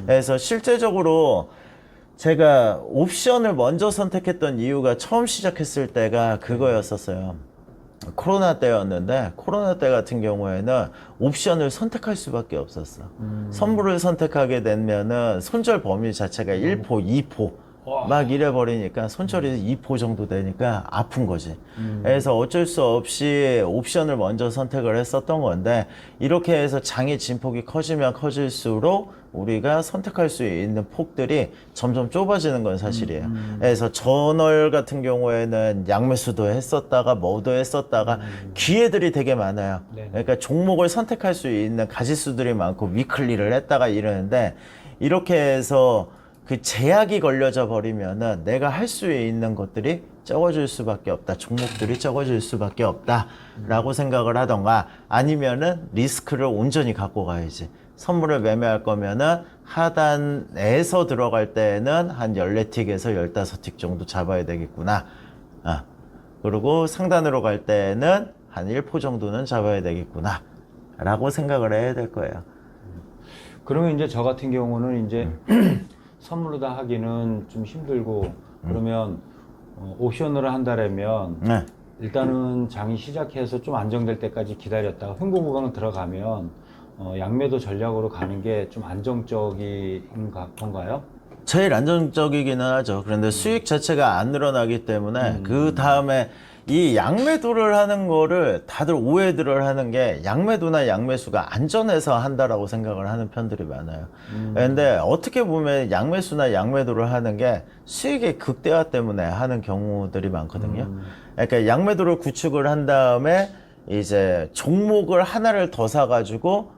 그래서 실제적으로 제가 옵션을 먼저 선택했던 이유가 처음 시작했을 때가 그거였었어요. 코로나 때였는데 코로나 때 같은 경우에는 옵션을 선택할 수밖에 없었어. 선물을 선택하게 되면은 손절 범위 자체가 1포, 2포 막 이래 버리니까 손절이 2포 정도 되니까 아픈 거지. 그래서 어쩔 수 없이 옵션을 먼저 선택을 했었던 건데 이렇게 해서 장의 진폭이 커지면 커질수록 우리가 선택할 수 있는 폭들이 점점 좁아지는 건 사실이에요. 그래서 전월 같은 경우에는 양매수도 했었다가 뭐도 했었다가 기회들이 되게 많아요. 그러니까 종목을 선택할 수 있는 가지수들이 많고 위클리를 했다가 이러는데 이렇게 해서 그 제약이 걸려져 버리면은 내가 할 수 있는 것들이 적어질 수밖에 없다. 종목들이 적어질 수밖에 없다. 라고 생각을 하던가 아니면은 리스크를 온전히 갖고 가야지. 선물을 매매할 거면은 하단에서 들어갈 때는 한 14틱에서 15틱 정도 잡아야 되겠구나. 그리고 상단으로 갈 때는 한 1포 정도는 잡아야 되겠구나. 라고 생각을 해야 될 거예요. 그러면 이제 저 같은 경우는 이제 선물로 다 하기는 좀 힘들고 그러면 옵션으로 한다라면 네. 일단은 장이 시작해서 좀 안정될 때까지 기다렸다가 횡보 구간을 들어가면 양매도 전략으로 가는 게 좀 안정적인 건가요? 제일 안정적이기는 하죠. 그런데 수익 자체가 안 늘어나기 때문에 그 다음에 이 양매도를 하는 거를 다들 오해들을 하는 게 양매도나 양매수가 안전해서 한다라고 생각을 하는 편들이 많아요. 근데 어떻게 보면 양매수나 양매도를 하는 게 수익의 극대화 때문에 하는 경우들이 많거든요. 그러니까 양매도를 구축을 한 다음에 이제 종목을 하나를 더 사가지고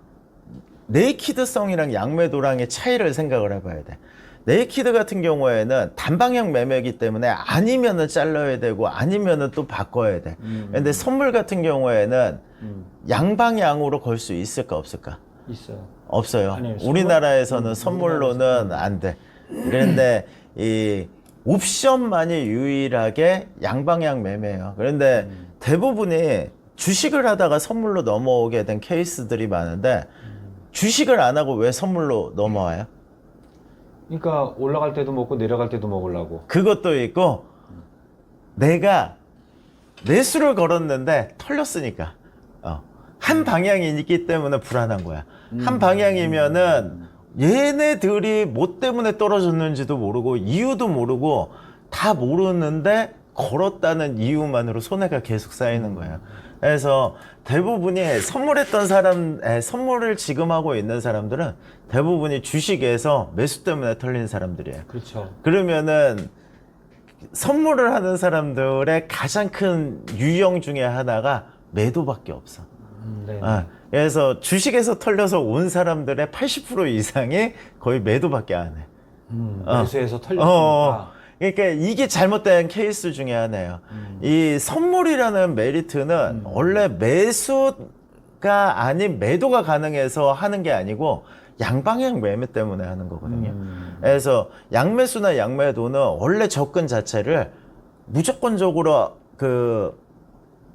네이키드성이랑 양매도랑의 차이를 생각을 해봐야 돼. 네이키드 같은 경우에는 단방향 매매이기 때문에 아니면은 잘라야 되고 아니면은 또 바꿔야 돼. 근데 선물 같은 경우에는 양방향으로 걸 수 있을까 없을까? 있어요. 없어요. 아니요, 우리나라에서는 선물로는 안 돼. 그런데 이 옵션만이 유일하게 양방향 매매예요. 그런데 대부분이 주식을 하다가 선물로 넘어오게 된 케이스들이 많은데 주식을 안 하고 왜 선물로 넘어와요? 그러니까 올라갈 때도 먹고 내려갈 때도 먹으려고. 그것도 있고 내가 매수를 걸었는데 털렸으니까 한 방향이 있기 때문에 불안한 거야. 한 방향이면은 얘네들이 뭐 때문에 떨어졌는지도 모르고 이유도 모르고 다 모르는데 걸었다는 이유만으로 손해가 계속 쌓이는 거예요. 그래서 대부분이 선물했던 사람, 선물을 지금 하고 있는 사람들은 대부분이 주식에서 매수 때문에 털린 사람들이에요. 그렇죠. 그러면은 선물을 하는 사람들의 가장 큰 유형 중에 하나가 매도밖에 없어. 네. 그래서 주식에서 털려서 온 사람들의 80% 이상이 거의 매도밖에 안 해. 매수해서 털렸으니까. 그러니까 이게 잘못된 케이스 중에 하나예요. 이 선물이라는 메리트는 원래 매수가 아닌 매도가 가능해서 하는 게 아니고 양방향 매매 때문에 하는 거거든요. 그래서 양매수나 양매도는 원래 접근 자체를 무조건적으로 그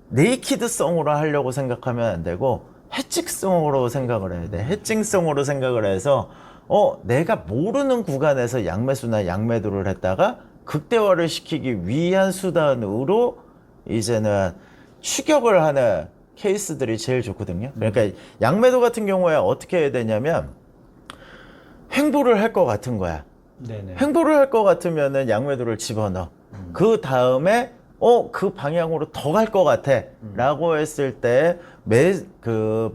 네이키드성으로 하려고 생각하면 안 되고 해칭성으로 생각을 해야 돼. 해칭성으로 생각을 해서 내가 모르는 구간에서 양매수나 양매도를 했다가 극대화를 시키기 위한 수단으로 이제는 추격을 하는 케이스들이 제일 좋거든요. 그러니까 양매도 같은 경우에 어떻게 해야 되냐면 횡보를 할 것 같은 거야. 네네. 횡보를 할 것 같으면은 양매도를 집어넣어. 그 다음에 그 방향으로 더 갈 것 같아. 라고 했을 때,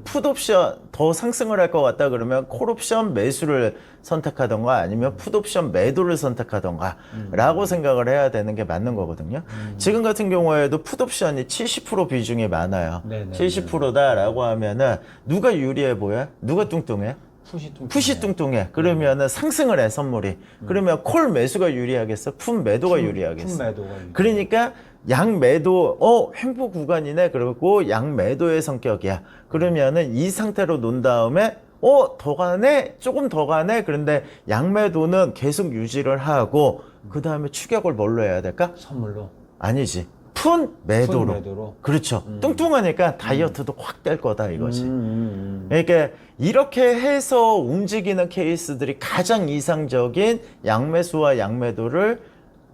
풋옵션, 더 상승을 할 것 같다 그러면 콜옵션 매수를 선택하던가 아니면 풋옵션 매도를 선택하던가 라고 생각을 해야 되는 게 맞는 거거든요. 지금 같은 경우에도 풋옵션이 70% 비중이 많아요. 네네. 70%다라고 하면은 누가 유리해 보여? 누가 뚱뚱해? 풋이 뚱뚱해. 그러면은 상승을 해, 선물이. 그러면 콜 매수가 유리하겠어? 풋 매도가 유리하겠어? 풋 매도가 그러니까 양 매도, 횡보 구간이네. 그리고 양 매도의 성격이야. 그러면은 이 상태로 논 다음에, 더 가네? 조금 더 가네? 그런데 양 매도는 계속 유지를 하고, 그 다음에 추격을 뭘로 해야 될까? 선물로. 아니지. 푼 매도로. 푼 매도로. 그렇죠. 뚱뚱하니까 다이어트도 확 될 거다 이거지. 음. 그러니까 이렇게 해서 움직이는 케이스들이 가장 이상적인 양매수와 양매도를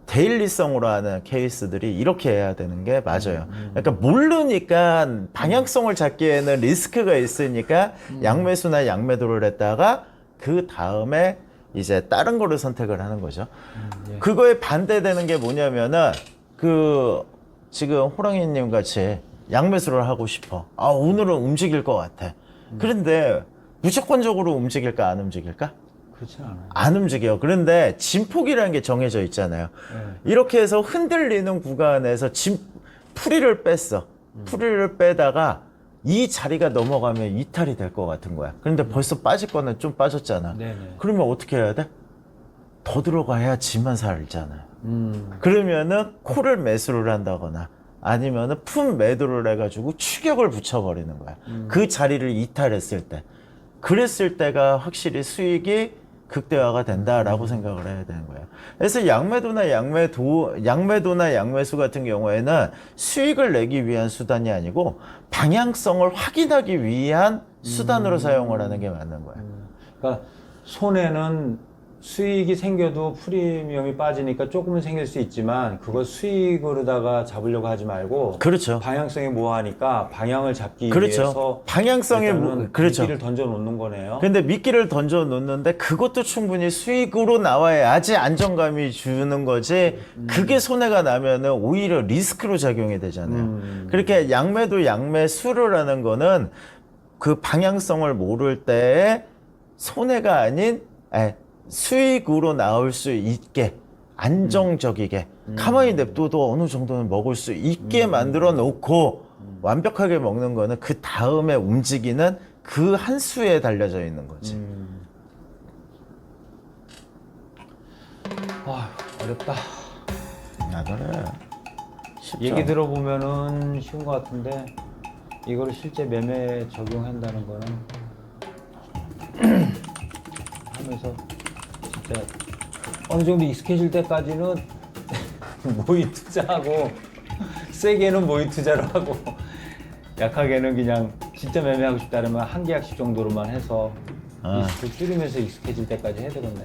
데일리성으로 하는 케이스들이 이렇게 해야 되는 게 맞아요. 그러니까 모르니까 방향성을 잡기에는 리스크가 있으니까 양매수나 양매도를 했다가 그 다음에 이제 다른 거를 선택을 하는 거죠. 예. 그거에 반대되는 게 뭐냐면은 그 지금 호랑이님 같이 양매수를 하고 싶어. 아, 오늘은 움직일 것 같아. 그런데 무조건적으로 움직일까 안 움직일까? 그렇진 않아요. 안 움직여. 그런데 진폭이라는 게 정해져 있잖아요. 네. 이렇게 해서 흔들리는 구간에서 풀이를 뺐어. 풀이를 빼다가 이 자리가 넘어가면 이탈이 될 것 같은 거야. 그런데 벌써 빠질 거는 좀 빠졌잖아. 네네. 그러면 어떻게 해야 돼? 더 들어가야 지만 살잖아요. 음. 그러면은 콜을 매수를 한다거나 아니면은 푼 매도를 해가지고 추격을 붙여버리는 거야. 그 자리를 이탈했을 때. 그랬을 때가 확실히 수익이 극대화가 된다라고 생각을 해야 되는 거예요. 그래서 양매도나 양매수 같은 경우에는 수익을 내기 위한 수단이 아니고 방향성을 확인하기 위한 수단으로 사용을 하는 게 맞는 거예요. 그러니까 손해는 수익이 생겨도 프리미엄이 빠지니까 조금은 생길 수 있지만 그걸 수익으로다가 잡으려고 하지 말고 그렇죠. 방향성이 모호하니까 방향을 잡기 그렇죠. 위해서 방향성이 그렇죠. 그렇죠. 미끼를 던져 놓는 거네요. 근데 미끼를 던져 놓는데 그것도 충분히 수익으로 나와야지 안정감이 주는 거지. 그게 손해가 나면은 오히려 리스크로 작용이 되잖아요. 그렇게 양매도 양매수를 하는 거는 그 방향성을 모를 때에 손해가 아닌 수익으로 나올 수 있게 안정적이게 가만히 냅둬도 어느 정도는 먹을 수 있게 만들어 놓고 완벽하게 먹는 거는 그 다음에 움직이는 그 한 수에 달려져 있는 거지. 와, 어렵다. 아, 그래. 쉽죠. 얘기 들어보면은 쉬운 것 같은데 이거를 실제 매매에 적용한다는 거는 하면서 진짜 어느 정도 익숙해질 때까지는 모의 투자하고 세게는 모의 투자를 하고 약하게는 그냥 진짜 매매하고 싶다면 한 계약씩 정도로만 해서 리스크 줄이면서 익숙해질 때까지 해야 되겠네.